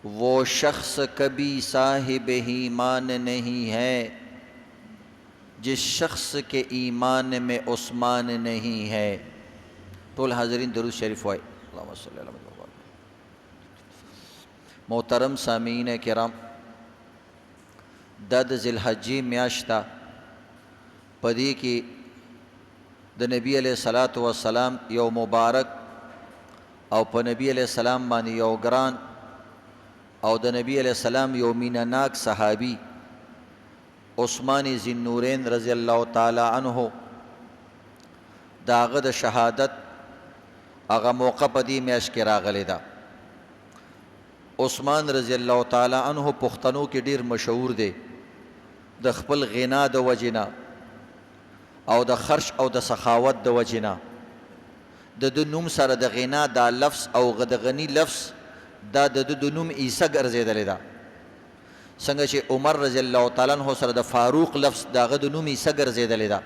वो शख्स कभी साहिब ईमान नहीं है जिस शख्स के ईमान में उस्मान नहीं है। टोल हाज़रीन दरूद शरीफ वाए। अल्लाहुम्मा सल्ली अला मुहम्मद। मोहतरम सामीन किराम, दद ज़िलहज्जी म्याश्ता पदी की द नबी अलैहिस्सलातु वस्सलाम यो मुबारक और प नबी अलैहिस्सलाम बानी यो ग्रान और द नबी अलैहिस्सलाम यो मीनानाक सहाबी उस्मानी ज़िन्नूरैन रज़ी अल्लाह ताला अन्हो दागद शहादत अगा मौका पदी मैश के रागले दा। उस्मान रज़ी अल्लाह ताला अन्हो पुख्तनों के डेर मशहूर दे द खपल ग़िना द वजिना और द खर्च और द सखावत द वजिना द नुम सर द ग़िना दा लफ्स और गदगनी लफ्स दा द नुम ईसा गर्जेदले दा। संगे चे उमर रज़ी अल्लाह ताला अन्हो सर द फारूक लफ्स दा द नुम ईसा गर्जेदले दा।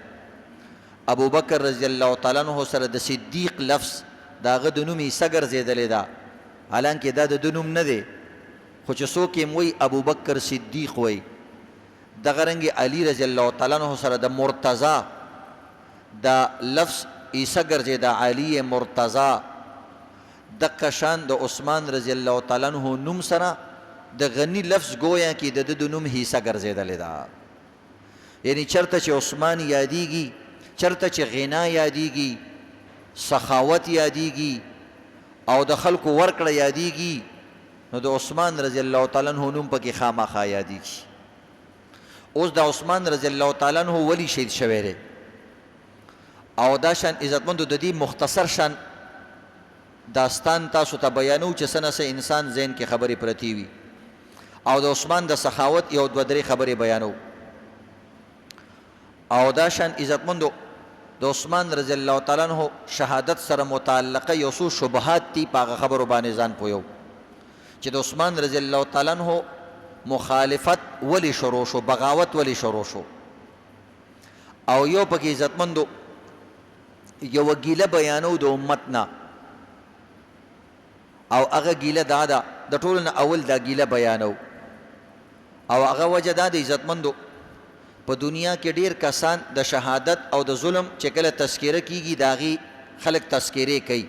अबू बकर रज़ी अल्लाह ताला अन्हो सर द सिद्दीक़ लफ्स दा द नुम ईसा गर्जेदले दा। हालांकि दा द नुम न दे खुच सो के वही अबू बकर सिद्दीक़ वही दगरंगे अली रज़ी अल्लाह ताला अन्हो सर द मुर्तज़ा दा लफ्स ईसा गर्जेदा अली मुर्तज़ा दक्कशान द उस्मान रज़ी अल्लाह ताला अन्हो नुम सरा द गनी लफ्स गोया कि द नुम हीसा गर्जेदले दा। यानी चरता चे उस्मान यादीगी, चरता चे ग़िना यादीगी, सखावत यादीगी और द खल्क वर्कड़ यादीगी नो द उस्मान रज़ी अल्लाह ताला अन्हो नुम पकी खामाखा यादीगी। उस दा उस्मान रज़ी अल्लाह ताला अन्हो वली शहीद शवेरे और दा शान इज़्ज़तमंद द दी मुख्तसर शान दास्तान तासु ता बयानू चे सना से इंसान ज़हन की खबरी प्रती हुई और द उस्मान द सखावत या द्वदरे खबरी बयानू और दा शान इज़्ज़तमंद द उस्मान रज़ी अल्लाह ताला अन्हो शहादत सर मुताल्लिक़ यसू शुबहात ती पागा खबर बाने जान पोयो चे द उस्मान रज़ी अल्लाह ताला अन्हो मुखालिफत वली शुरू शो, बगावत वली शुरू शो और यो पकी इज़्ज़तमंदो यो गीला बयानो द उम्मतना और अगर गीला दादा द टोल न अवल दा गीला बयानो और अगर वजह दा इज़्ज़तमंदो प दुनिया के ढेर कसान द शहादत और द जुल्म चकल तस्कीर कीगी दागी खलक तस्कीरे कई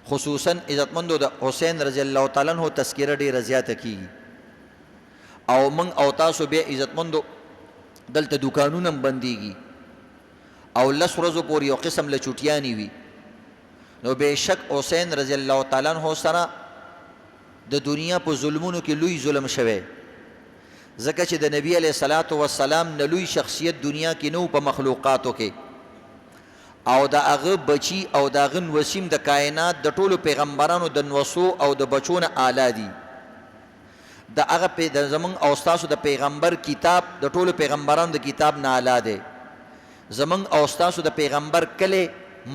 खुसूसन इज़्ज़तमंदो द हुसैन रज़ी अल्लाह ताला अन्हो तस्कीर ढेर ज़्यादा कीगी और मंग अवतासो बे इज़्ज़तमंदो दल त दुकानों बंदीगी और लस रोज़ों पूरी किस्म ल छुटियानी हुई नो बेशक हुसैन रज़ी अल्लाह ताला अन्हो सरा द दुनिया पर जुल्मों की लुई जुल्म शवे ज़का चे द नबी अलैहिस्सलातु वस्सलाम न लुई शख्सियत दुनिया की नो प मखलूक़ातों के और द अग बची और द अगन वसीम द कायनात द टोलो पैगम्बरानो द नवसो और द बचों आला दी द अग पे द ज़मन औस्तासु द पैगम्बर किताब द टोलो पैगम्बरान द किताब ना आला दे ज़मन औस्तासु द पैगम्बर कले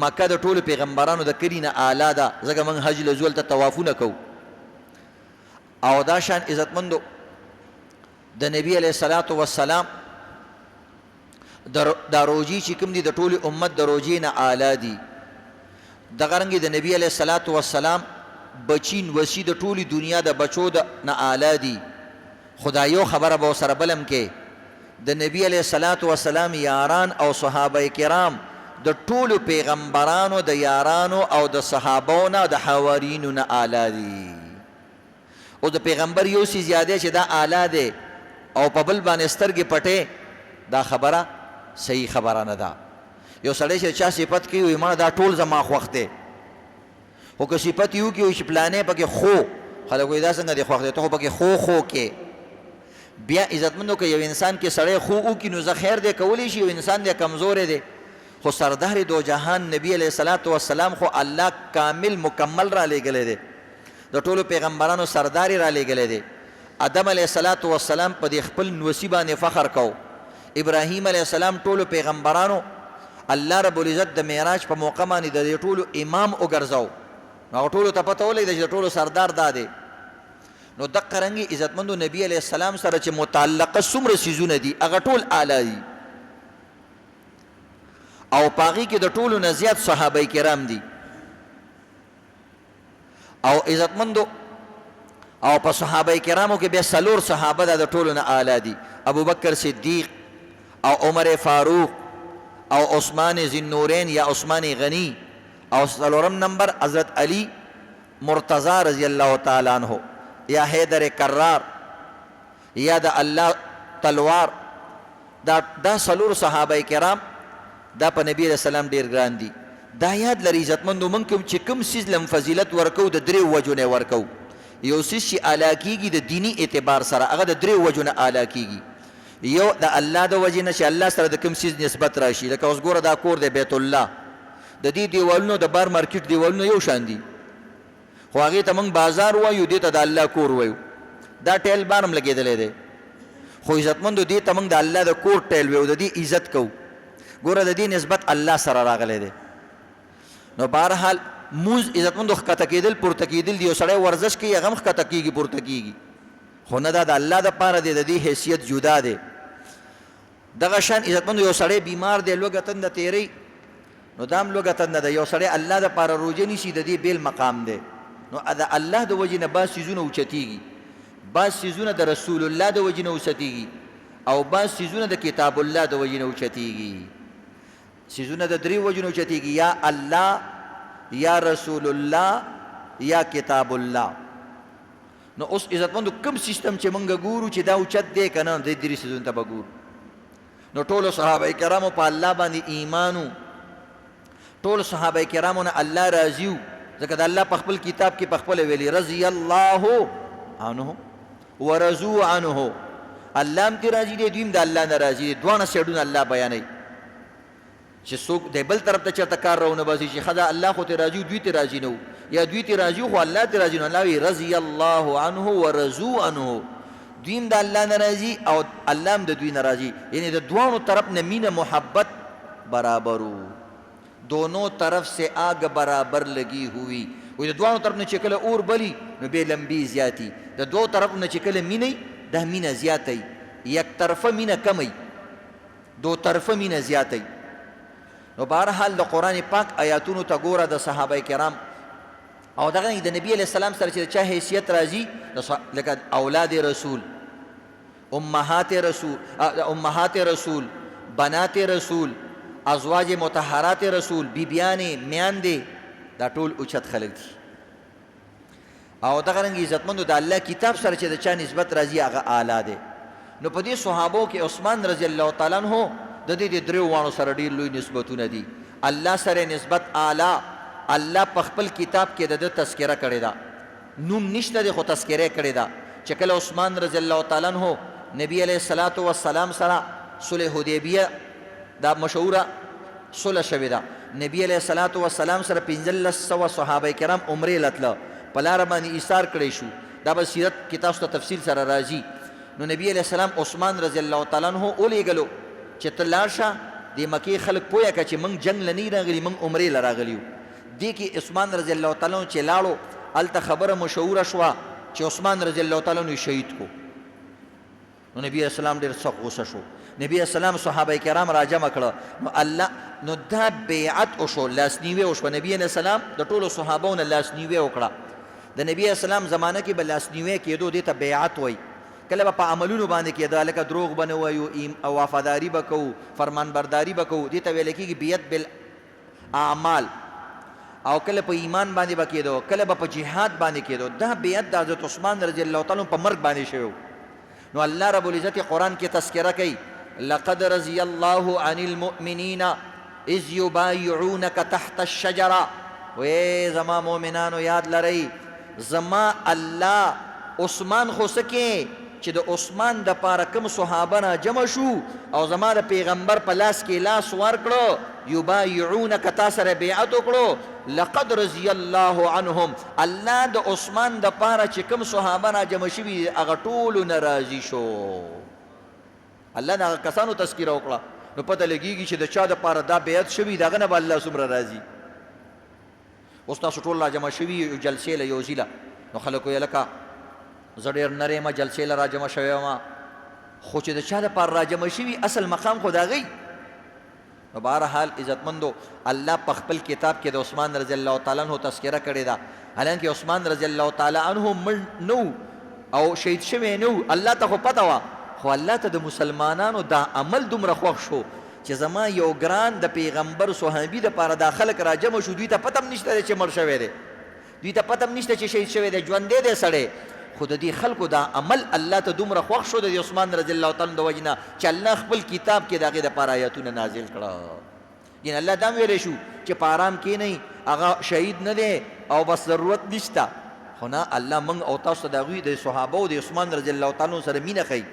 मक्का द टोलो पैगम्बरान द करी ना आला दा ज़गा मन हज लजुल त तवाफु न कऊ और दा शान इज़्ज़तमंदो द नबी अलैहिस्सलातु वस्सलाम द रोजी चिकम दी द टोली उम्मत द रोजी ना आला दी दगरंगी द नबी अलैहिस्सलातु वस्सलाम बचीन वसी द टोली दुनिया द बचो द ना आला दी खुदायो खबर अब सर बलम के द नबी अलैहिस्सलातु वस्सलाम यारान और सहाबा किराम द टोलु पैगम्बरानो द यारानो और द सहाबाओना द हवारीनो ना आला दी और द पैगम्बर यो सी ज़्यादा चे दा आला दे और पबल बानेस्तर के पटे दा खबरा सही खबरा न दा यो सड़े से चा सिपत की हुई मां दा टोल जमा वक्ते हो के सिपत यू की उस प्लाने पके खो खला कोई दा संग दे वक्ते तो पके खो के बिया इज़्ज़तमंदो के यो इंसान के सड़े खो की नुज़ खैर दे कवली शी इंसान दे कमज़ोर दे खो सरदार दो जहान नबी अलैहिस्सलातु वस्सलाम खो अल्लाह कामिल मुकम्मल रा ले गले दे द टोलो पैगम्बरानो सरदारी रा ले गले दे आदम अलैहिस्सलातु वस्सलाम पद खपल नसीबा ने फ़ख्र को इब्राहीम अलैहिस्सलाम टोलो पैगम्बरानो अल्लाह रब्बुल इज़्ज़त द मेराज पर मौका मानी द टोलो इमाम उगरजाओ ना टोलो तपतो ले द टोलो सरदार दादे नो दक्करंगी इज़्ज़तमंदो नबी अलैहिस्सलाम सर चे मुताल्लिक़ सुमर सीज़ुन दी अगर टोल आलाई और पागी के द टोलो नज़ियात सहाबाए किराम दी और इज़्ज़तमंदो او په صحابه کرامو کې بیا څلور صحابه د ټولو نه اعلی دي، ابو بکر صدیق او عمر فاروق او عثمان ذی النورین یا عثمان غنی، او څلورم نمبر حضرت علی مرتضی رضی اللہ تعالی عنہ یا حیدر کرار یا د الله تلوار. دا څلور صحابه کرام دا په نبی علیہ السلام ډیر ګران دي. دا یاد لري عزتمندو موږ کوم چې کوم څیز لم فضیلت ورکو د درې وجو نه ورکو. یو څیز چې اعلی کیږي د دینی اعتبار سره هغه د درې وجو نه اعلی کیږي. یو د الله د وجې نه چې الله سره د کوم څیز نسبت راشي، لکه اوس ګوره دا کور دی بیت الله، د دې دیوالونو د بار مارکیټ دیوالونو یو شان دي، خو هغې ته موږ بازار وایو، دې ته د الله کور وایو. دا ټیل بار هم لګېدلی دی، خو عزتمندو دې ته موږ د الله د کور ټیل وایو، د دې عزت کوو. ګوره د دې نسبت الله سره راغلی دی. نو بهرحال مونځ عزتمندو ښکته کېدل پورته کېدل دي. یو سړی ورزش کوي هغه هم ښکته کېږي پورته کېږي، خو نه دا د الله دپاره دی، د دې حیثیت جدا دی. دغه شان عزتمندو یو سړی بیمار دی، لوږه تنده تیری، نو دا هم لوږه تنده ده. یو سړی الله دپاره روژه نیسي، د دې بیل مقام دی. نو د الله د وجې نه بعض څیزونه اوچتېږي، بعض څیزونه د رسول الله د وجې نه اوچتېږي، او بعض څیزونه د کتاب الله د وجې نه اوچتېږي. څیزونه د درې وجو نه اوچتېږي، یا الله یا رسول الله یا کتاب الله. نو اوس عزتمندو کوم سیستم چې موږ ګورو چې دا اوچت دی که نه، د درې څیزونو ته به ګورو. نو ټولو صحابه کرامو په الله باندې ایمان و، ټولو صحابه کرامو نه الله راضي و، ځکه د الله په خپل کتاب کې په خپله ویلي رضی الله عنه ورضوا عنه. الله هم ترې راضي دی، دوی هم د الله نه راضي دي. دواړه سایډونه الله بیانوي چې څوک د بل طرف ته چېرته کار راونه باسي چې ښه ده الله خو ترې راضي و دوی ترې راضي نه و، یا دوی ترې راضي و خو الله ترې راضي نه و. الله وایي رضی الله عنه ورضوا عنه، دوی هم د الله نه راضي او الله هم د دوی نه راضي. یعنی د دواړو طرف نه مینه محبت برابر و، دونوں طرف سے آگ برابر لگی ہوئی. وایي د دواړو طرف نه چې کله اور بلی نو بې لمبې زیاتي، د دوو طرف نه چې کله مینه دا مینه زیاتی. یک طرفه مینه کمی، دو طرفه مینه زیاتی. نو بهرحال د قرآن پاک آیاتونو ته ګوره د صحابه کرام او دغه د نبی علیه السلام سره چې د چا حیثیت راځي، لکه اولاد رسول، امهات رسول، بنات رسول، ازواج مطهرات رسول، بیبیانې میاندې، دا ټول اوچت خلک دي. او دغه رنګ عزتمندو د الله کتاب سره چې د چا نسبت راځي هغه اعلی دی. نو په دې صحابو کې عثمان رضی الله تعالی عنہ د دې د دریو واړو سره ډېر لوی نسبتونه دي. الله سره نسبت اعلی، الله په خپل کتاب کې د ده تذکره کړې ده، نوم نشته دی خو تذکره کړې ده چې کله عثمان رضی الله تعالی عنہ نبی علیه الصلاة والسلام سره صلح حدیبیه دا مشهوره صلح شوې ده، نبی علیه الصلاة والسلام سره 1500 صحابه کرام عمرې لتله، په لاره باندې ایثار کړی شو. دا به سیرت کې تاسو ته تفصیل سره راځي. نو نبی علیه السلام عثمان رضی الله تعالی عنہ ولیږلو چې ته لاړ شه، د مکې خلک پوهه کړه چې موږ جنګ له نه راغلي، موږ عمرې له راغلي یو. دې کې عثمان رضی الله تعالی عنہ چې لاړو، هلته خبره مشهوره شوه چې عثمان رضی الله تعالی عنہ شهید کو. نو نبی علیه السلام ډېر سخت غوسه شو. نبی علیه السلام صحابه کرام راجمع کړه، نو دا بیعت وشو، لاسنیوی وشوه. نبی علیه السلام د ټولو صحابو نه لاسنیوی وکړه. د نبی علیه السلام زمانه کې به لاسنیوی کېدو دې ته بیعت وایي. کله به په عملونو باندې کېده، لکه دروغ به نه وایو، وفاداري به کوو، فرمانبرداري به کوو، دې ته ویل کېږي بیعت بالاعمال. او کله په ایمان باندې به کېدو، کله به په جهاد باندې کېدو. دا بیعت د حضرت عثمان رضی الله تعالی په مرګ باندې شوی. نو الله رب العزت قرآن کې تذکره کوي، لقد رضی الله عن المؤمنین اذ یبایعونک تحت الشجره. وی زما مؤمنانو یاد لرئ، زما الله عثمان خو سکې چې د عثمان د پاره کوم صحابه نه جمع شو او زما د پیغمبر په لاس کې لاس ورکړو، یبایعونک تا سره بیعت وکړو. لقد رضی الله عنهم، الله د عثمان د پاره چې کوم صحابه نه جمع شوي هغه ټولو نه راضي شو. الله د هغه کسانو تذکره وکړه. نو پته لګېږي چې د چا د پاره دا بیعت شوي د هغه نه به الله څومره راضي. اوس تاسو ټول را جمع شوي یو جلسې له یو ځي له، نو خلک ویل لکه زه ډېر نری یم جلسې له را جمع شوی یم، خو چې د چا دپاره را جمع شوي اصل مقام خو د هغوی. نو بهرحال عزتمندو الله په خپل کتاب کې د عثمان رضی الله تعالی عنہ تذکره کړې ده. حالانکه عثمان رضی الله تعالی عنہ مړ نه و، او شهید شوی نه و الله ته خو پته وه خو الله ته د مسلمانانو دا عمل دومره خوښ شو چې زما یو ګران د پیغمبر صحابي دپاره دا خلک راجمع شو دوی ته پته هم نشته دی چې مړ شوی دی دوی ته پته هم نشته چې شهید شوی دی ژوندی دی سړی خو د دې خلکو دا عمل الله ته دومره خوښ شو د عثمان رضی الله تعالی د وجې نه چې الله خپل کتاب کې د هغې دپاره آیتونه نازل کړه یعنې الله دا هم ویلی شو چې په آرام کښېنئ هغه شهید نه دی او بس ضرورت نشته خو نه الله موږ او تاسو ته د هغوی د صحابو د عثمان رضی الله تعالی سره مینه ښیي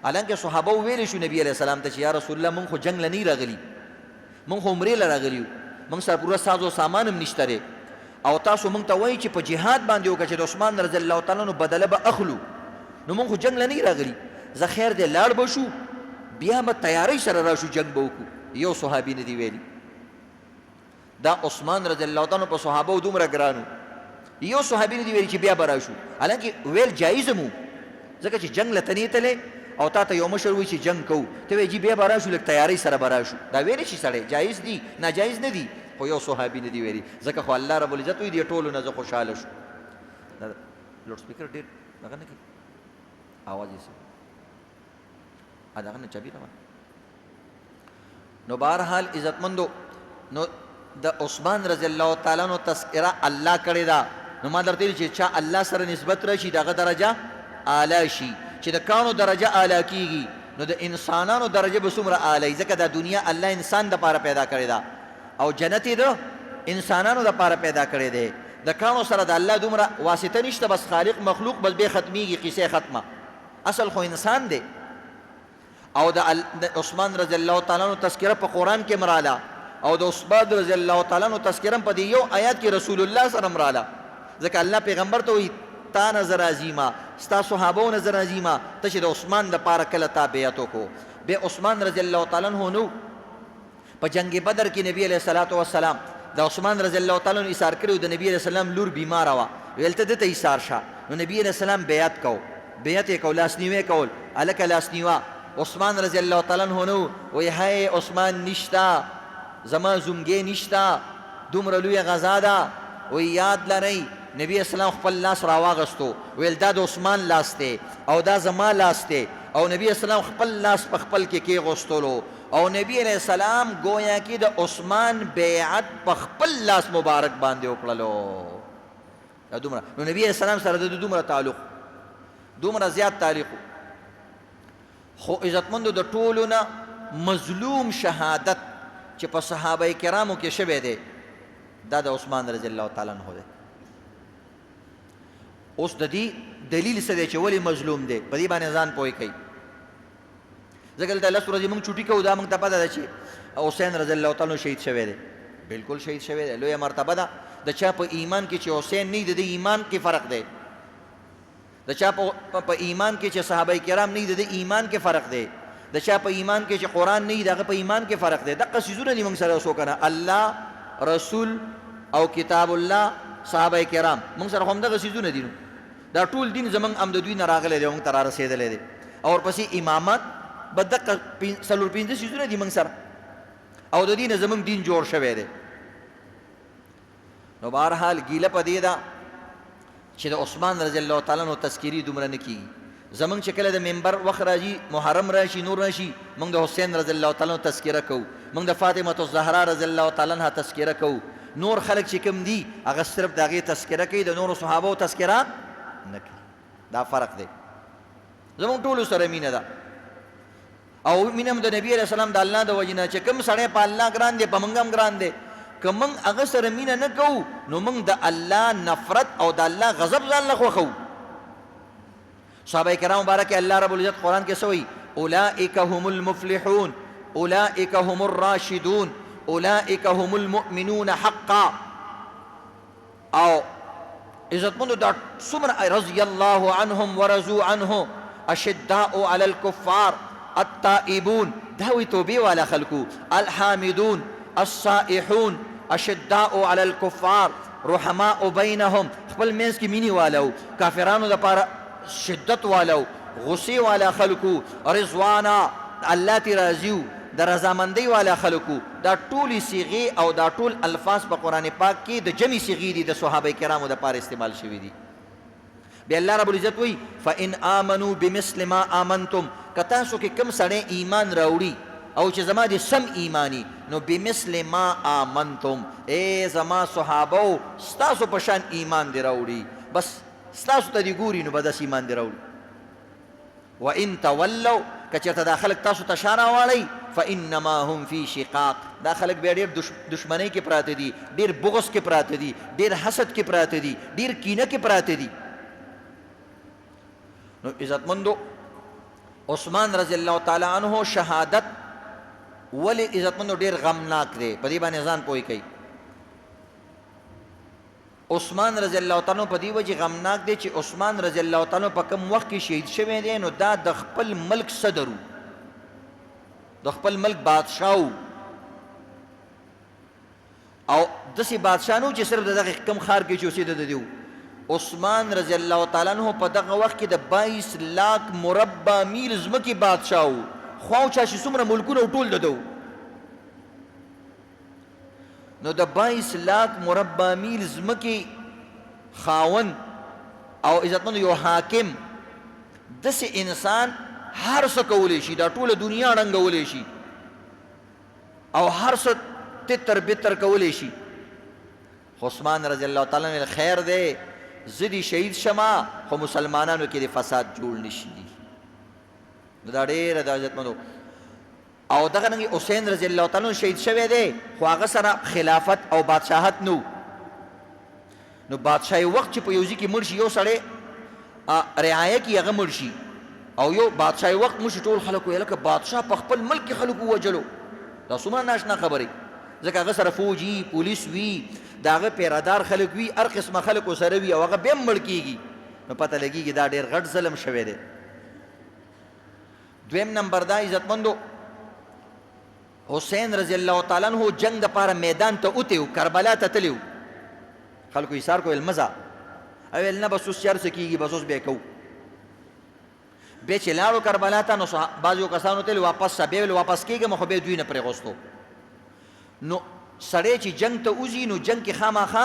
حالانکه صحابه ویلی شو نبی علیه السلام ته چې یا رسول الله موږ خو جنګ له نه راغلي موږ خو عمرې له راغلي یو موږ سره پوره ساز و سامان هم نشته دی او تاسو موږ ته وایي چې په جهاد باندې وکړه چې د عثمان رضی الله تعالی عنه بدله به اخلو نو موږ خو جنګ له نه راغلي زه خیر دی لاړ به شو بیا به تیارۍ سره راشو جنګ به وکړو یو صحابي نه دی ویلي دا عثمان رضی الله تعالی عنه په صحابو دومره ګرانو یو صحابي نه دی ویلي چې بیا به راشو حالانکه ویل جایز هم ځکه چې جنګ له ته نه تللی او تا ته یو مشر وایي چې جنګ کوو ته وایي جي بیا به راشو لږ تیارۍ سره به راشو دا ویلی شي سړی جایز دي ناجایز نه دي خو یو صحابي نه دی ویلي ځکه خو الله رب العزت وایي دې ټولو نه زه خوشحاله شو دا لوډ سپیکر ډېر دغه نه کوي آواز یې دغه نه چابي روان نو بهرحال عزتمندو نو د عثمان رضی الله تعالی عنہ تذکره الله کړې ده نو ما درته ویلي چې چا الله سره نسبت راشي دغه درجه اعلی شي چې د کانو درجه اعلی کیږي نو د انسانانو درجه به څومره اعلی ځکه دا دنیا الله انسان دپاره پیدا کړې ده او جنت یې د انسانانو دپاره پیدا کړی دی د کانو سره د الله دومره واسطه نشته بس خالق مخلوق بس بیا ختمیږي قصه ختمه اصل خو انسان دی او د عثمان رضی الله تعالی عنہ تذکره په قرآن کې مراله او د عثمان رضی الله تعالی عنہ تذکره په دې یو آیات کې رسول الله سره مراله ځکه الله پیغمبر ته وایي تا نظر عظیمه ستا صحابو نظر عظیمه ته چې د عثمان دپاره کله تا بیعت وکړو بیا عثمان رضی الله تعالی عنہ نو په جنگ بدر کې نبی علیه الصلاة والسلام د عثمان رضی الله تعالی عنہ ایثار کړی د نبی علیه السلام لور بیماره وه ویل ته دته ایثار شه نو نبی علیه السلام بیعت کو بیعت یې کو لاسنیوی کول هلکه لاسنیوه عثمان رضی الله تعالی عنہ نو وایي هی عثمان نشته زما زمګې نشته دومره لویه غذا ده وایي یاد لرئ نبی اسلام خپل لاس راواغستو ویل دا د عثمان لاس دی او دا زما لاس دی او نبی اسلام خپل لاس په خپل کې کېغوستلو او نبی علیہ السلام گویا کې د عثمان بیعت په خپل لاس مبارک باندې وکړلو دومره نو نبی علیہ السلام سره د دومره تعلق دومره زیات تعلق خو عزتمندو د ټولو نه مظلوم شهادت چې په صحابه کرامو کې شوی دی دا د عثمان رضی الله تعالی عنہ دی اوس د دې دلیل څه دی چې ولې مظلوم دی په دې باندې ځان پوه کوي ځکه دلته لس ورځې موږ چوټي کوو دا موږ ته پته ده چې حسین رضی الله تعالی شهید شوی دی بالکل شهید شوی دی لویه مرتبه ده د چا په ایمان کې چې حسین نه د ایمان کې فرق دی د چا په ایمان کې چې صحابه کرام نه د ایمان کې فرق دی د چا په ایمان کې چې قرآن نه دغه په ایمان کې فرق دی دغه څیزونه دي موږ سره اوس وکنه الله رسول او کتاب الله صحابه کرام موږ سره هم دغه څیزونه دي دا ټول دین زمونږ هم د دوی نه راغلی دی موږ ته را رسېدلی دی او ورپسې امامت به دقه څلور پنځه څیزونه دي موږ سره او د دې نه زمونږ دین جوړ شوی دی نو بهرحال ګیله په دې ده چې د عثمان رضی الله تعالی عنہ تذکیري دومره نه کېږي زمونږ چې کله د منبر وخت راځي محرم راشي نور راشي موږ د حسین رضی الله تعالی عنہ تذکره کوو موږ د فاطمه الزهرا رضی الله تعالی عنها تذکره کوو نور خلک چې کوم دي هغه صرف د هغې تذکره کوي د نورو صحابو تذکره نه کوي دا فرق دی زمونږ ټولو سره مینه ده او مینه هم د نبي علیه السلام د الله د وجې نه چې کوم سړی په الله ګران دی په موږ هم ګران دی که موږ هغه سره مینه نه کوو نو موږ د الله نفرت او د الله غضب ځان له خوښوو صحابه کرام مبارک الله رب العزت قرآن کې سوئی اولئک هم المفلحون اولئک هم الراشدون اولئک هم المؤمنون حقا او عزتمندو دا څومره رضی الله عنهم ورضوا عنه اشداء علی الکفار التائبون دا وی توبې والا خلکو الحامدون الصائحون اشداء علی الکفار رحماء بینهم خپل منځ کې مینې والو کافرانو دپاره شدت والو غصې والا خلکو رضوانا الله تی راضیو د رضامندۍ والا خلکو دا ټولې صیغې او دا ټول الفاظ په قرآن پاک کې د جمع صیغې دي د صحابه کرامو دپاره استعمال شوي دي بیا الله رب العزت وی فإن آمنوا بمثل ما آمنتم که تاسو کې کم سړی ایمان راوړي او چې زما د سم ایمانی نو بمثل ما آمنتم ای زما صحابو ستاسو په شان ایمان دی راوړي بس ستاسو ته دی ګوري نو به داسې ایمان دی راوړي وإن تولوا که چېرته دا خلک تاسو ته شا راواړئ فإنما هم فی شقاق دا خلک بیا ډېر دشمنۍ کې پراته دي ډېر بغض کې پراته دي ډېر حسد کې پراته دي ډېر کینه کې پراته دي نو عزتمندو عثمان رضی الله تعالی عنہ شهادت ولې عزتمندو ډېر غمناک دی په دې باندې ځان پوه کوي عثمان رضی الله تعالی عنہ په دې وجې غمناک دی چې عثمان رضی الله تعالی عنہ په کوم وخت کې شهید شوی دی نو دا د خپل ملک صدر د خپل ملک بادشاه او داسې بادشاه نه و چې صرف د دغه کم ښار کې چې اوسېده د دی عثمان رضی الله تعالی عنہ په دغه وخت کې د 22 لاک مربع میل ځمکې بادشاه و خواو چا چې څومره ملکونه ټول د ده نو د 22 لاک مربع میل ځمکې خاون او عزتمند یو حاکم داسې انسان هر څه کولی شي دا ټوله دنیا ړنګولی شي او هر څه تتر بتر کولی شي خو عثمان رضی الله تعالی عنہ خیر دی زه دې شهید شمه خو مسلمانانو کې د فساد جوړ نشي نو دا ډېره د عزتمندو او دغه رنګې حسین رضی الله تعالی عنہ شهید شوی دی خو هغه سره خلافت او بادشاهت نو بادشاهي وخت چې په یو ځای کې مړ شي یو سړی رعایه کې هغه مړ شي او یو بادشاهي وخت مړ شي ټول خلک ویل لکه بادشاه په خپل ملک کې خلکو ووجلو دا څومره ناشنا خبرې ځکه هغه سره فوج وي پولیس وي د هغه پیرادار خلک وي هر قسمه خلکو سره وي او هغه بیا هم مړ کېږي نو پته لګېږي دا ډېر غټ ظلم شوی دی دویم نمبر دا عزتمندو حسین رضی الله تعالی عنہ جنگ دپاره میدان ته اوتی و کربلا ته تللی و خلکو ایثار کو ویل مزه او ویل نه بس اوس چې هر څه کېږي بس اوس بیا کوو بیا چې لاړو کربلا ته نو بعضو کسانو ته واپس شه بیا ویل واپس کېږم خو بیا دوی نه پرېغوستو نو سړی چې جنگ ته وځي نو جنگ کې خامخا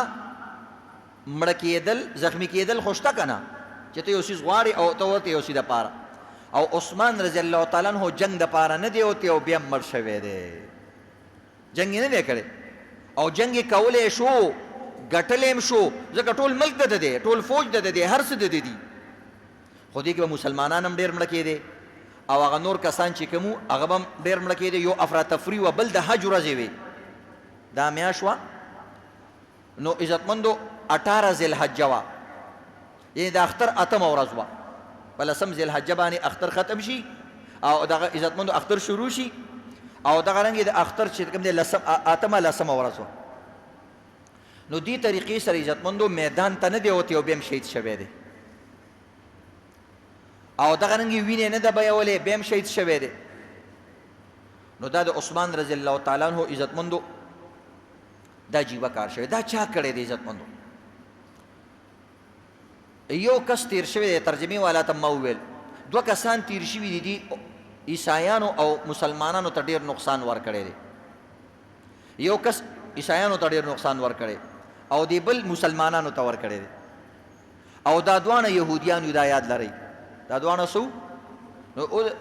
مړه کېدل زخمی کېدل خو شته که نه چې ته یو څیز غواړې او ته ورته یو څه دپاره او عثمان رضی الله تعالی عنہ جنگ دپاره نه دی وتی او بیا مړ شوی دی جنگ یې نه دی کړی او جنگ یې کولی شو ګټلی هم شو ځکه ټول ملک د ده دی ټول فوج د ده دی هر څه د ده دي خو دې کې به مسلمانان هم ډېر مړه کېدی او هغه نور کسان چې کوم وو هغه به هم ډېر مړه کېدی یو افراتفري وه بل د حج ورځې وې دا میاشت وه نو عزتمندو 18 ذیالحجه وه یعنې د اختر 8مه ورځ وه په 10 ذیالحجه باندې اختر ختم شي او دغه عزتمندو اختر شروع شي او دغه رنګې د اختر چې کوم دی 8مه ورځ وه نو دې طریقې سره عزتمندو میدان ته نه دی وتی او بیا هم شهید شوی دی او دغه رنګې وینې نه ده بیولې بیا هم شهید شوی دی نو دا د عثمان رضی الله تعالی عنہ عزتمندو دا جیوه کار شوی دا چا کړی دی عزتمندو یو کس تیر شوی دی ترجمې والا ته ما وویل 2 کسان تیر شوي دي عیسایانو او مسلمانانو ته ډېر نقصان ورکړی دی یو کس عیسایانو ته ډېر نقصان ورکړی او دی بل مسلمانانو ته ورکړی دی او دا دواړه یهودیان دا یاد لرئ دا دواړه څه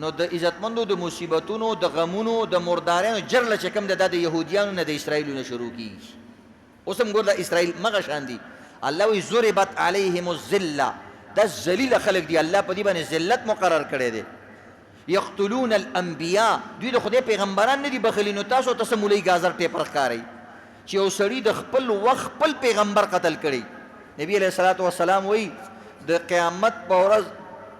نو د عزتمندو د مصیبتونو د غمونو د مرداریانو جرله چې کوم دی دا د یهودیانو نه د اسرائیلو نه شروع کېږي اوس هم ګور د اسرائیل مغه شان دي الله وی ضربت علیهم الذله دا ذلیله خلک دي الله په دې باندې ذلت مقرر کړی دی یقتلون الانبیاء دوی د خدای پیغمبران نه دي بخلي نو تاسو ته څه مولوي ګازر ټیپر ښکارئ چې یو سړي د خپل وخت خپل پیغمبر قتل کړی نبی علیه الصلاة والسلام وی د قیامت په ورځ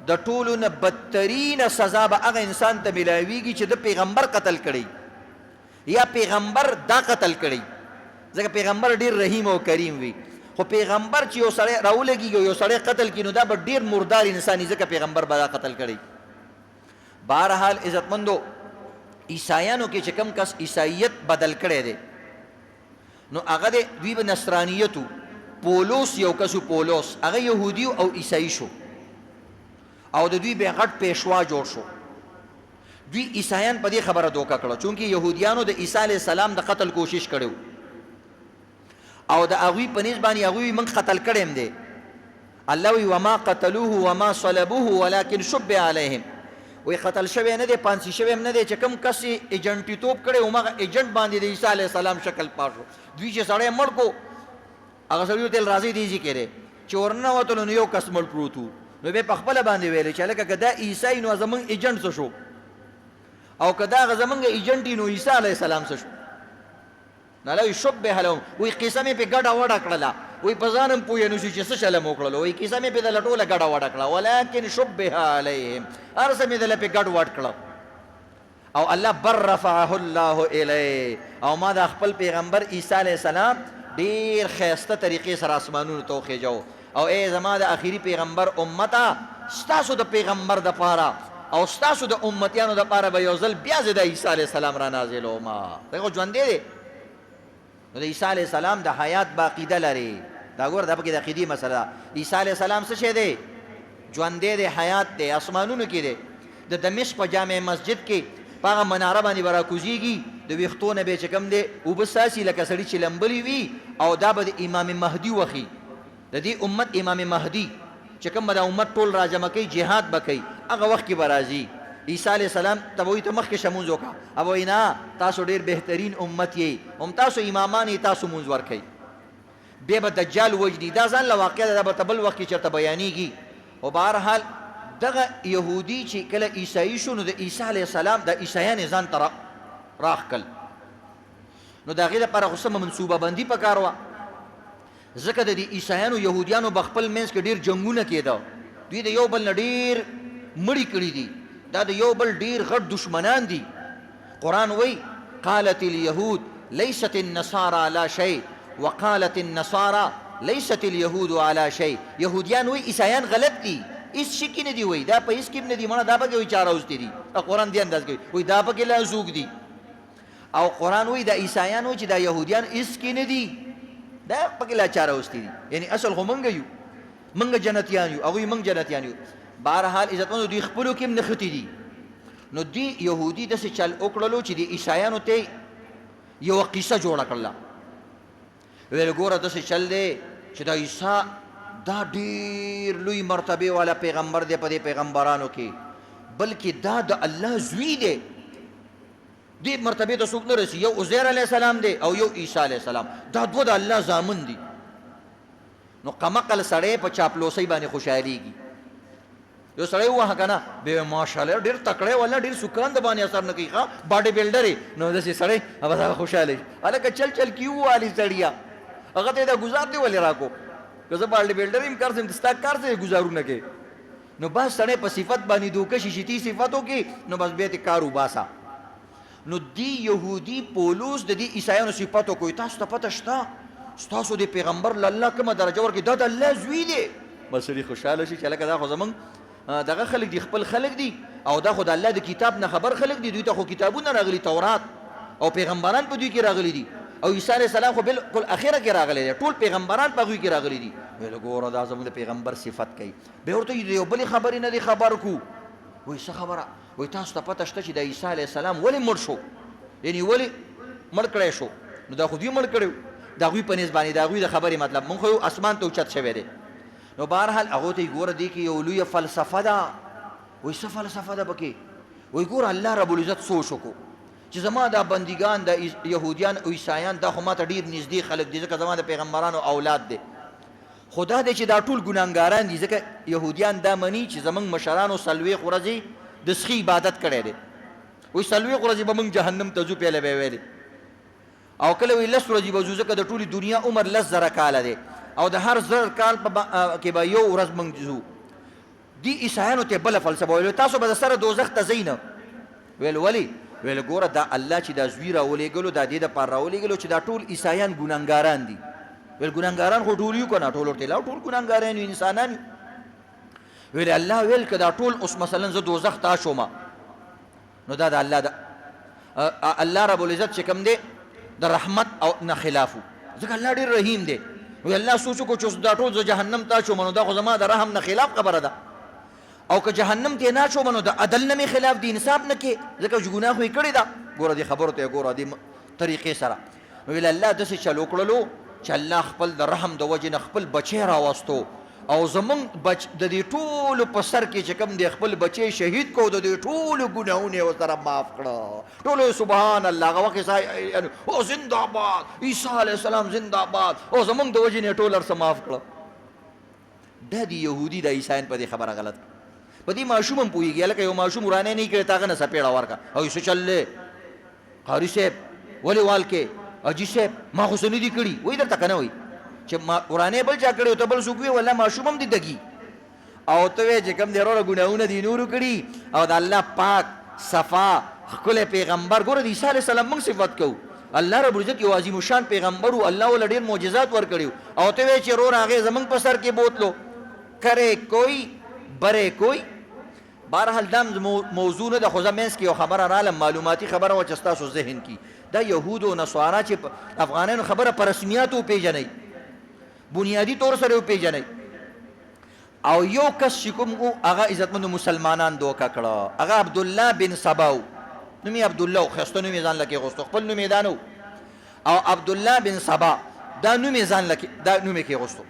د ټولو نه بدترینه سزا به هغه انسان ته میلاویږي چې د پیغمبر قتل کړی یا پیغمبر دا قتل کړی ځکه پیغمبر ډېر رحیم او کریم وي خو پیغمبر چې یو سړی راولګېږي یو سړی قتل کړي نو دا به ډېر مردار انساني ځکه پیغمبر به دا قتل کړی بهرحال عزتمندو عیسایانو کې چې کم کس عیسایت بدل کړی دی نو هغه د دوی به نصرانیتو پولوس یو کسو پولوس هغه یهودي او عیسائی شو او د دوی به غټ پیشوا جوړ شو دوی عیسایان په دې خبره دوکه کړه چونکې یهودیانو د عیسی علیه السلام د قتل کوشش کړی او د هغوی په نیز باندې هغوی موږ قتل کړی هم دی الله وی وما قتلوه وما صلبوه ولكن شبه عليهم وی قتل شوی نه دی پانسی شوی نه دی چې کوم کس ایجنټیتوب کړی هماغه ایجنټ باندې د عیسی علیه السلام شکل پاشو دوی چې سړی مړ کو هغه سړي ورته راځي دی ذکر چې ورننوتلو نو یو کس مړ پروت و نو بیا په خپله باندې ویلې چې هلکه که دا عیسی نو زمونږ ایجنټ څه شو او که دا هغه زمونږ ایجنټ نو عیسی علیه السلام څه شو نو الله وایي شبه لهم وایي قصه مې پې ګډه وډه کړله وایي په ځان هم پوه نه شو چې څه چله مو کړلو وایي کیسه مې پې دله ټوله ګډه وډه کړه ولکن شبه علیهم هر څه مې دله پې ګډ وډ کړه او الله بر رفعه الله الیه او ما د خپل پیغمبر عیسی علیه السلام ډېر ښایسته طریقې سره اسمانونو ته وخېجو او ای زما د اخري پیغمبر امته ستاسو د پیغمبر دپاره او ستاسو د امتیانو دپاره به یو ځل بیا زه د عیسی علیه السلام را نازلوما دغه ژوندی دی نو د عیسی علیه السلام د حیات به عقیده لري دا ګوره دا پکې د عقیدې مسله ده عیسی علیه السلام څه شی دی ژوندی دی حیات دی اسمانونو کې دی د دمشق په جامع مسجد کې په هغه مناره باندې به راکوزېږي د ویښتو نه به یې چې کوم دی اوبه ستاسي لکه سړي چې لمبلي وي او دا به د امام مهدي وخي د دې امت امام مهدي چې کوم به دا امت ټول راجمع کوي جهاد به کوي هغه وخت کې به راځي عیسی علیه السلام ته به وایي ته مخکې شه مونځ وکړه هغه وایي نه تاسو ډېر بهترین امت یې هم تاسو امامان یې تاسو مونځ ورکوئ بیا به دجال وجدي دا ځان له واقع ده دا به ته بل وخت کې چېرته بیانېږي او بهرحال دغه یهودي چې کله عیسایي شو نو د عیسی علیه السلام د عیسایان یې ځان ته راښکل نو د هغې دپاره خو سمه منصوبه بندي پکار وه ځکه د دې عیسایانو یهودیانو به خپل منځ کې ډېر جنګونه کېده دوی د یو بل نه ډېر مړي کړي دي دا د یو بل ډېر غټ دشمنان دي قرآن وایي قالت اليهود ليست النصارى على شيء وقالت النصارى ليست اليهود على شيء یهودیان وایي عیسایان غلط دي هېڅ شي کې نه دي وایي دا په هېڅ کې نه دي مړه دا پکې وایي چاراوستي دي قرآن دې انداز کوي وایي دا پکې لازوک دي او قرآن وایي دا عیسایان وایي چې دا یهودیان هېڅ کې نه دي دا پکې لا چاراوستي دي یعنی اصل خو موږ یو موږ جنتیان یو هغوی موږ جنتیان یو بهرحال عزتمندو دوی خپلو کې هم نښتي دي نو دوی یهودي داسې چل وکړلو چې د عیسایانو ته یوه قصه جوړه کړله ویل ګوره داسې چل دی چې دا عیسی دا ډېر لوی مرتبې والا پیغمبر دی په دې پیغمبرانو کې بلکې دا د الله زوی دی دې مرتبې ته څوک نه رسي یو عزیر علیه السلام دی او یو عیسی علیه السلام دا دوه د الله زامن دي نو قمقل سړی په چاپلوسۍ باندې خوشحالېږي یو سړی ووهه که نه بیا ماشاءالله ډېر تکړی ولا ډېر سکان د باندې اثر نه کوي ښه باډي بلډر یې نو داسې سړی بس هغه خوشحاله شي هلکه چل چل کې ووالي سړیه هغه ته یې دا ګزار دی ولې راکو که زه باډي بلډر یم کار سم ستا کار څه ګزارونه کوې نو بس سړی په صفت باندې دوکه شي چې تی صفت وکړي نو بس بیا تې کار وباسه نو دی یهودي پولوس د دې عیسایانو صفت وکړي تاسو ته پته شته ستاسو د پیغمبر له الله کومه درجه ورکړي دا د الله زوی دی بس سړي خوشحاله شي چې هلکه دا خو زمونږ دغه خلک دي خپل خلک دي او دا خو د الله د کتاب نه خبر خلک دي دوی ته خو کتابونه راغلي تورات او پیغمبران په دوی کې راغلي دي او عیسی علیه السلام خو بالکل اخره کې راغلی دی ټول پیغمبران په هغوی کې راغلي دي ویل ګوره دا زموږ د پیغمبر صفت کوي بیا ورته د یو بلې خبرې نه دی خبر کو وایي څه خبره وایي تاسو ته پته شته چې د عیسی علیه السلام ولې مړ شو یعنې ولې مړ کړی شو نو دا خو دوی مړ کړی د هغوی په نسبت باندې د هغوی د خبرې مطلب مونږ خو یو اسمان ته اوچت شوی دی نو بهرحال هغو ته یې ګوره دې کې یو لویه فلسفه ده وایي څه فلسفه ده پکې وایي ګوره الله رب العزت سوچ وکړو چې زما دا بندګان د یهودیان او عیسایان دا خو ما ته ډېر نږدې خلک دي ځکه زما د پیغمبرانو اولاد دی خو دا دی چې دا ټول ګناهګاران دي ځکه یهودیان دا مني چې زموږ مشرانو څلوېښت ورځې د سخي عبادت کړی دی وایي څلوېښت ورځې به موږ جهنم ته ځو پیله به یې ویلې او کله وایي لس ورځې به ځو ځکه د ټولې دنیا عمر 10,000 کاله دی او د هر 1000 کال کې به یو ورځ موږ ځو دي عیسایانو ته بله فلسفه ویل تاسو به د سره دوزخ ته ځئ نه ویل ولې ویل ګوره دا الله چې دا زوی راولېږلو دا دې دپاره راولېږلو چې دا ټول عیسایان ګناهګاران دي ویل ګناهګاران خو ټول یو که نه ټول ورته ټول ګناهګاران یو انسانان ویل الله ویل که دا ټول اوس مثلا زه دوزخ ته شوم نو دا د الله الله رب العزت چې کوم دی د رحمت او نه خلافو ځکه الله ډېر رحیم دی وی الله سوچ وکړو چې دا ټول زه جهنم ته شوم نو دا خو زما د رحم نه خلاف خبره ده او که جهنم ته نه شوم نو د عدل نه مې خلاف دی انصاف نه کې ځکه چې ګناه خو یې کړې ده ګوره دې خبرو ته یې ګوره دې طریقې سره ویل الله داسې چل وکړلو چې الله خپل د رحم د وجې نه خپل بچی راوستو او زمونږ د دې ټولو په سر کې چې کوم دی خپل بچی شهید کو د دې ټولو ګناهونه یې ورسره معاف کړه ټولو سبحان الله هغه وخت او زنده باد عیسی علیه السلام زنده باد او زمونږ د وجې نه ټول ورسره معاف کړه دا د یهودي د عیسایان په دې خبره غلط په دې ماشوم هم پوهېږي هلکه یو ماشوم ورانه نه کړی تا هغه نه څپېړه ورکړه او څه چل دی قاري صاحب ولې وال کې حاجي صاحب ما خو څه نه دي کړي وایي درته که نه وایي چې ورانه بل چا کړی او ته بل څوک وي والله ماشوم هم دي دګي او ته وایې چې کوم دی وروره ګناهونه دي نورو کړي او د الله پاک صفا ښکلی پیغمبر ګوره د عیسی علیه السلام موږ صفت کوو الله رب العزت یو عظیم الشان پیغمبر و الله ول ډېر معجزات ورکړي او ته وایې چې وروره هغې زموږ په سر کې بوتلو کرے کوئی برے کوئی بهرحال دا موضوع نه ده خو زه منځ کې یو خبره رالم معلوماتي خبره وه چې ستاسو ذهن کې دا یهود و نصارا چې افغانانو خبره په رسمیاتو وپېژنئ بنیادي طور سره وپېژنئ او یو کس چې کوم و هغه عزتمندو مسلمانان دوکه کړه هغه عبدالله بن سبا و نوم یې عبدالله و ښایسته نوم یې ځان له کېغوستو خپل نوم یې دا نه و او عبدالله بن سبا دا نوم یې ځان له دا نوم یې کېغوستو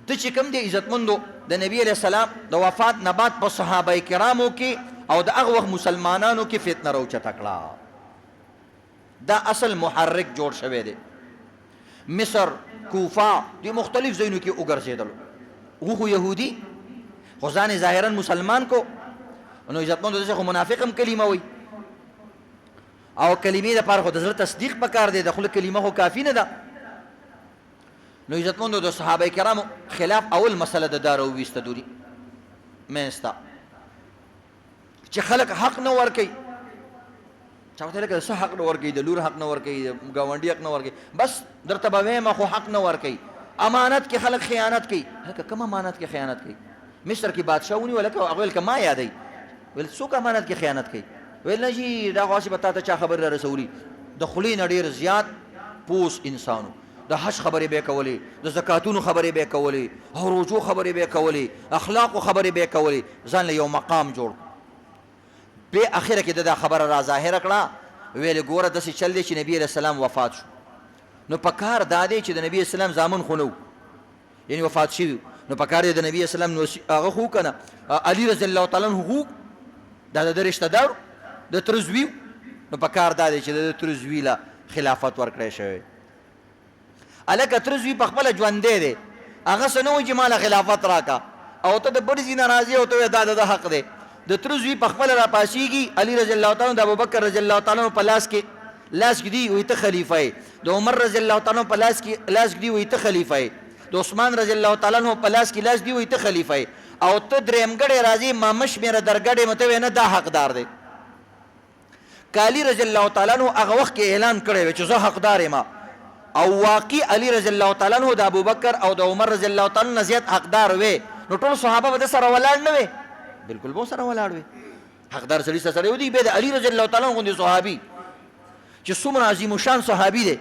د چې کوم دی عزتمندو د نبی علیه السلام د وفات نه بعد په صحابه کرامو کې او د هغه وخت مسلمانانو کې فتنه راوچته کړه دا اصل محرک جوړ شوی دی مصر کوفه دې مختلف ځایونو کې وګرځېدلو هغه خو یهودي خو ځان یې ظاهرا مسلمان کو نو عزتمندو داسې خو منافق هم کلمه وایي او کلمې دپاره خو د زړه تصدیق پکار دی د خوله کلمه خو کافي نه ده نو عزتمندو د صحابه کرامو خلاف اول مسله د دا راوویسته دوی منځ ته چې خلک حق نه ورکوي چا ورته لکه څه حق نه ورکوي د لور حق نه ورکوي د ګاونډي حق نه ورکوي بس درته به وایم خو حق نه ورکوي امانت کې خلک خیانت کوي هلکه کوم امانت کې خیانت کوي مصر کې بادشاه ونیو هلکه هغه ویل که ما یادوي ویل څوک امانت کې خیانت کوي ویل نه جي دا خو هسې به تا ته چا خبر را رسولي د خولې نه ډېر زیات پوس انسانو د حج خبرې به یې کولې د زکاتونو خبرې به یې کولې او روجو خبرې به یې کولې اخلاقو خبرې به یې کولې ځان له یو مقام جوړ بې اخره کې د دا خبره را ظاهره کړه ویلې ګوره داسې چل دی چې نبي علیه السلام وفات شو نو په کار دا دی چې د نبي اسلام زامن خو نه و یعنې وفات شوي نو په کار دی د نبي اسلام هغه خو که نه علي رضی الله تعالی عنه خو دا د ده رشته دار د تره زوی نو په کار دا دی چې د تره زوی له خلافت ورکړی شوی هلکه تره زوی په خپله ژوندی دی هغه څه نه وایي چې ما له خلافت راکړه او ته د بړ ځي نه راځې او ته وایې دا د ده حق دی د تره زوی په خپله راپاسېږي علي رضی الله تعالی د ابوبکر رضی الله تعالی په لاس کې دی وایي ته خلیفه یې د عمر رضی الله تعالی په لاس کې دی وایي ته خلیفه یې د عثمان رضی الله تعالی په لاس کې دی وایي ته خلیفه یې او ته درېیمګړی راځې مامه شمېره درګډې مته وایې نه دا حقدار دی که علي رضی الله تعالی عنه هغه وخت کې اعلان کړی وی چې زه حقدار یم او واقعي علي رضی الله تعالی عنه د ابوبکر او د عمر رضی الله تعالی نه زیات حقدار وی نو ټول صحابه به د سره ولاړ نه وی بالکل به سره ولاړ وی حقدار سړي سره ودی به د علي رضی الله تعالی عنه غوندې صحابي چې څومره عظیم الشان صحابي دی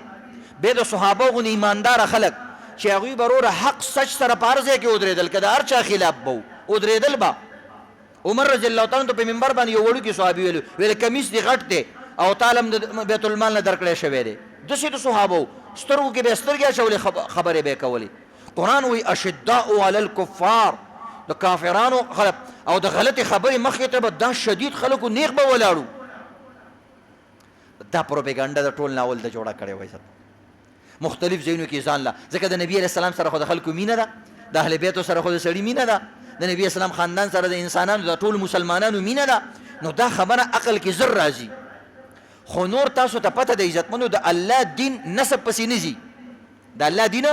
به د صحابه غوندې ایمانداره خلک چې هغوی به وروره حق سچ سره په هر ځای کې ودرېدل که د هر چا خلاف به ودرېدل به عمر رضی الله تعالی عنه په منبر باندې یو وړوکی صحابي ویل کمیس دې غټ دی او تعالی هم د بیت المال نه درکړی شوی دی داسې د صحابو سترګو کې به یې سترګې اچولې خبرې به یې کولې قرآن وایي اشداء علی الکفار د کافرانو خلک او د غلطې خبرې مخکې ته به دا شدید خلکو نیغ به ولاړو دا پروپیګنډه د ټول ناول د جوړه کړې وای مختلف ځایونو کې ځان له ځکه د نبي علیه السلام سره خو د خلکو مینه ده د اهل بیتو سره خو د سړي مینه ده د نبي اسلام خاندان سره د انسانانو د ټول مسلمانانو مینه ده نو دا خبره عقل کې زر راځي خو نور تاسو ته پته د عزتمنو د الله دین نسب پسې نه ځي د الله دین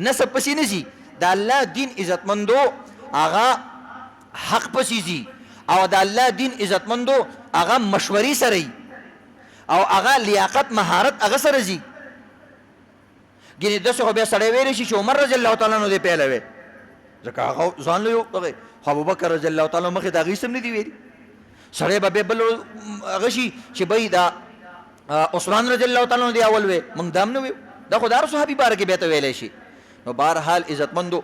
نسب پسې نه ځي د الله دین عزتمندو هغه حق پسې ځي او د الله دین عزتمندو هغه مشورې سره وي او هغه لیاقت مهارت هغه سره ځي ګینې داسې خو بیا سړی ویلی شي چې عمر رضی الله تعالی عنه دی پیلوی ځکه هغه ځان له یو دغه خو ابوبکر رضی الله تعالی عنه مخې د هغې سم نه دي ویلي سړی به بیا بل هغه شي چې بی دا عثمان رضی الله تعالی عنه دی اول وی موږ دا هم نه ویو دا خو د هر صحابي باره کې بیا ته ویلی شي نو بهرحال عزتمندو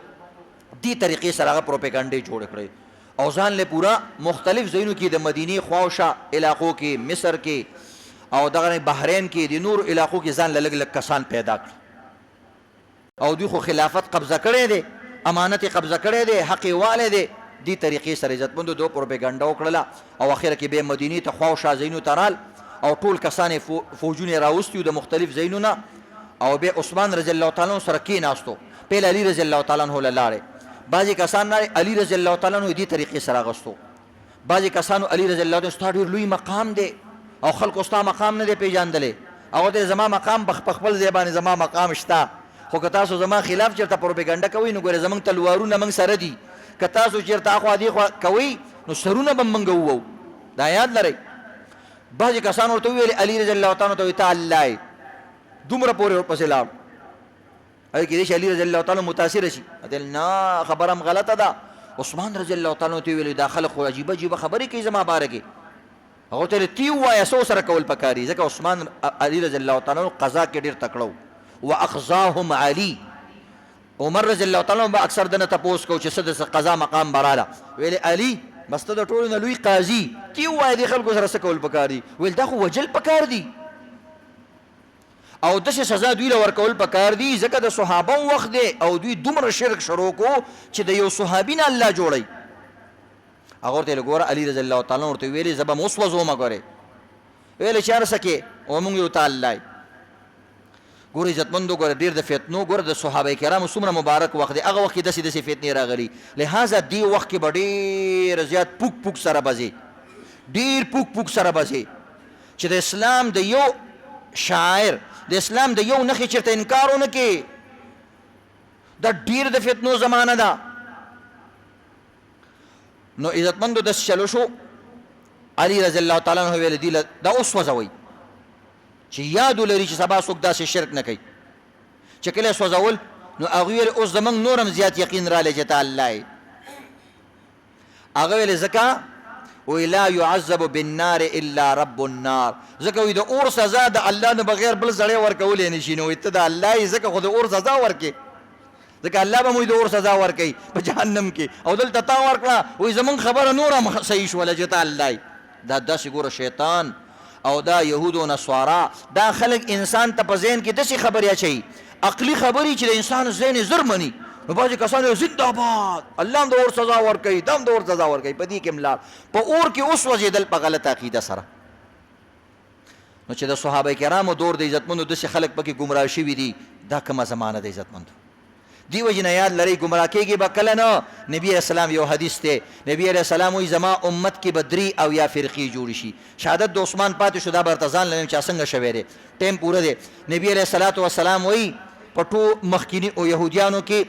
دې طریقې سره هغه پروپیګنډې جوړې کړې او ځان له پوره مختلف ځایونو کې د مدینې خواوشا علاقو کې مصر کې او دغه بحرین کې د نور علاقو کې ځان له لږ لږ کسان پیدا کړ او دوی خو خلافت قبضه کړی دی امانت قبضه کړی دی، حق یې والی دی. دې طریقې سره عزتمندو دو پروپیګنډه وکړله او اخره کې بیا مدینې ته خوا او شا ځایونو ته رال او ټول کسان یې فوجونه یې راوستي د مختلف ځایونو نه او بیا عثمان رضی الله تعالی عنه سره کېناستو. پیل علي رضی الله تعالی عنه له لاړې. بعضې کسان علي رضی الله تعالی عنه دې طریقې سره اغوستو. بعضې کسانو علي رضی الله عنه ستا ډېر لوی مقام دی او خلکو ستا مقام نه دی پېژندلی. هغه ته زما مقام په خپل ځای باندې زما مقام شته، خو که تاسو زما خلاف چېرته پروپیګنډه کوئ نو ګورئ زموږ تلوارونه موږ سره دي، که تاسو چېرته اخوا دېخوا کوئ نو سرونه به موږ ووو. دا یاد لرئ. بعضې کسان ورته وویل علي رضی الله تعالی عنه ته وایي ته الله یې، دومره پورې ورپسې لاړ. هغې کېدای شي علي رضی الله تعالی متاثره شي. نه خبره هم غلطه ده. عثمان رضی الله تعالی عنه ته ویل دا خلک خو عجیبه عجیبه خبرې کوي زما باره کې. هغه ته تی ووایه څه ورسره کول پکار دي، ځکه عثمان علي رضی الله تعالی عنه قضا کې ډېر تکړه و. واخزاهم علي. عمر رضی الله تعالی عنه به اکثر دنه تپوس کو چې څه د قضا مقام براله، ویل علي بس ته د ټولو نه لوی قاضي، تی ووایه دې خلکو سره څه کول پکار دي. ویل دا خو وجل پکار دي او داسې سزا دوی له ورکول پکار دي، ځکه د صحابه وخت دی او دوی دومره شرک شروع کو چې د یو صحابي نه الله جوړی. هغه ورته ګوره علي رضی الله تعالی عنه ورته ویلې زه به م وسوځومه. ګورې ویلې چې هر څه کې او موږ یو ته الله یې. ګوره عزتمندو ګوره ډېر د فتنو ګوره د صحابه کرامو څومره مبارک وخت دی، هغه وخت کې داسې داسې فتنې راغلي. لہذا دې وخت کې به ډېر زیات پوک پوک سره بځې، ډېر پوک پوک سره بځې چې د اسلام د یو شاعر د اسلام د یو نښې چېرته انکار ونه کې. دا ډېر د فتنو زمانه ده. نو عزتمندو داسې چلو شو. علي رضی الله تعالی عنه ویل دي دا اوس وځوئ چې یاد ولري چې سبا څوک داسې شرک نه کوي. چې کله یې سوځول نو هغوی ویل اوس زموږ نور هم زیات یقین رالی چې ته الله یې. هغه ویل ځکه وی لا يعذب بالنار الا رب النار، ځکه وی د اور سزا د الله نه بغیر بل سړی ورکولی نه شي. نو ته د الله یې ځکه خو د اور سزا ورکې، ځکه الله به موږ د اور سزا ورکوي په جهنم کې، او دلته تا ورکړه وی زمونږ خبره نور هم صحیح شوله چې ته الله یې. دا داسې ګوره شیطان او دا یهود و نصارا دا خلک انسان ته په ذهن کې داسې خبرې اچوي، عقلي خبرې چې د انسان ذهن یې زر مني. نو بعضې کسان یې زنده باد الله هم د اور سزا ورکوي، دا هم د اور سزا ورکوي. په دې کې هم لاړ په اور کې اوس وځېدل په غلطه عقیده سره. نو چې د صحابه کرامو دور د عزتمندو داسې خلک پکې ګمراه شوي دي، دا کومه زمانه د عزتمندو. دی وجې نه یاد لرئ ګمراه کېږي به کله نه. نبي علیه السلام یو حدیث دی، نبي علیه السلام وایي زما امت کې به 3 او یا فرقې جوړې شي. شهادت د عثمان پاتې شو، دا به درته ځان لرم چې څنګه شوی دی، ټایم پوره دی. نبي علیه الصلاة والسلام وایي په ټول مخکیني او یهودیانو کې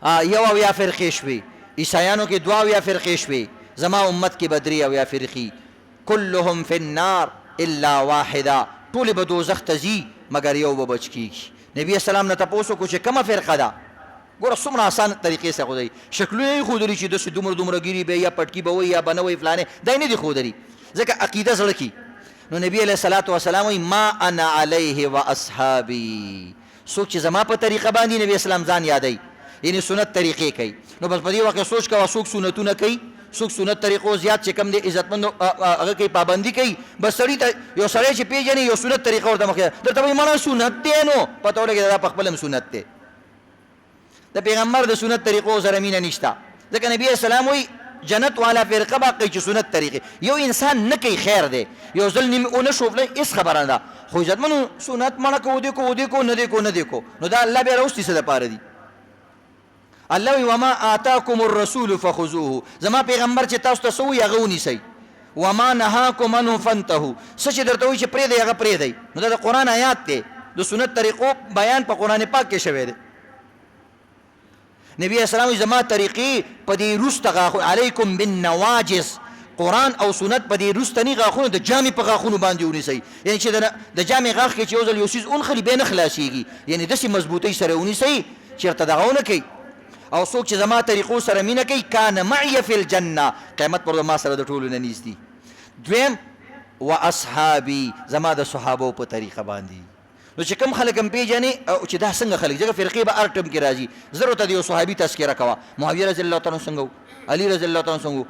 1 او یا فرقې شوې، عیسایانو کې 2 او یا فرقې شوې، زما امت کې به 3 او یا فرقې. كلهم في النار الا واحده، ټولې به دوزخ ته ځي مګر یو به بچ کېږي. نبی اسلام نه تپوس وکړو چې کومه فرقه ده. ګوره څومره آسان طریقې سره ښودلي، شکلونه یې ښودلي چې داسې دومره ګیري به یا پټکي به وایي یا به نه وایي فلانې، دا یې نه دي ښودلي ځکه عقیده زړه کې. نو نبی علیه الصلاة والسلام وایي ما انا علیه و اصحابي، څوک چې زما په طریقه باندې نبی اسلام ځان یادوي، یعنې سنت طریقې کوي. نو بس په دې وخت کې سوچ کوه څوک سنتونه کوي، څوک سنت طریقو زیات چې کم دی عزتمندو هغه کوي پابندي کوي. بس سړي ته یو سړی چې پېژني یو سنت طریقه ورته مخکې درته وایي مړه سنت دی، نو پته ولګېده دا په خپله هم سنت دی. د پیغمبر د سنت طریقو سره مینه نشته، ځکه نبي اسلام وایي جنت والا فرقه به کوي چې سنت طریقې. یو انسان نه کوي خیر دی، یو ځل نیم ونه شوفلی هېڅ خبره نه ده، خو عزتمنو سنت مړه کو ودې کو ودې کو نه دی کو نه دی کو، نو دا الله بیا راوستي څه دپاره دي. الله وی وما آتاکم الرسول فخذوه، زما پیغمبر چې تاسو ته څه وایي هغه ونیسئ. وما نهاکم عنه فانتهوا، څه چې درته وایي چې پرېږدئ هغه پرېږدئ. نو دا د قرآن آیات دی، د سنت طریقو بیان په قرآن پاک کې شوی دی. نبی اسلام وایي زما طریقې په دې وروسته غاښو علیکم بالنواجس، قرآن او سنت په دې وروستني غاښونو د جامې په غاښونو باندې ونیسئ. یعنې چې د جامې غاښ کې چې یو ځل یو څیز ونخلي بیا نه خلاصېږي، یعنې داسې مضبوطۍ سره ونیسئ چېرته دغه ونه کوي. او څوک چې زما طریقو سره مینه کوي کان معی فی الجنه، قیامت پر ما سره د ټولو نه نږدې. دویم و اصحابي، زما د صحابو په طریقه باندې. نو چې کوم خلک هم پېژنې او چې دا څنګه خلک، ځکه فرقې به هر ټیم کې راځي. زه ورته د یو صحابي تذکره کوه، معاویه رضی الله تعالی عنه څنګه و، علي رضی الله تعالی عنه څنګه و.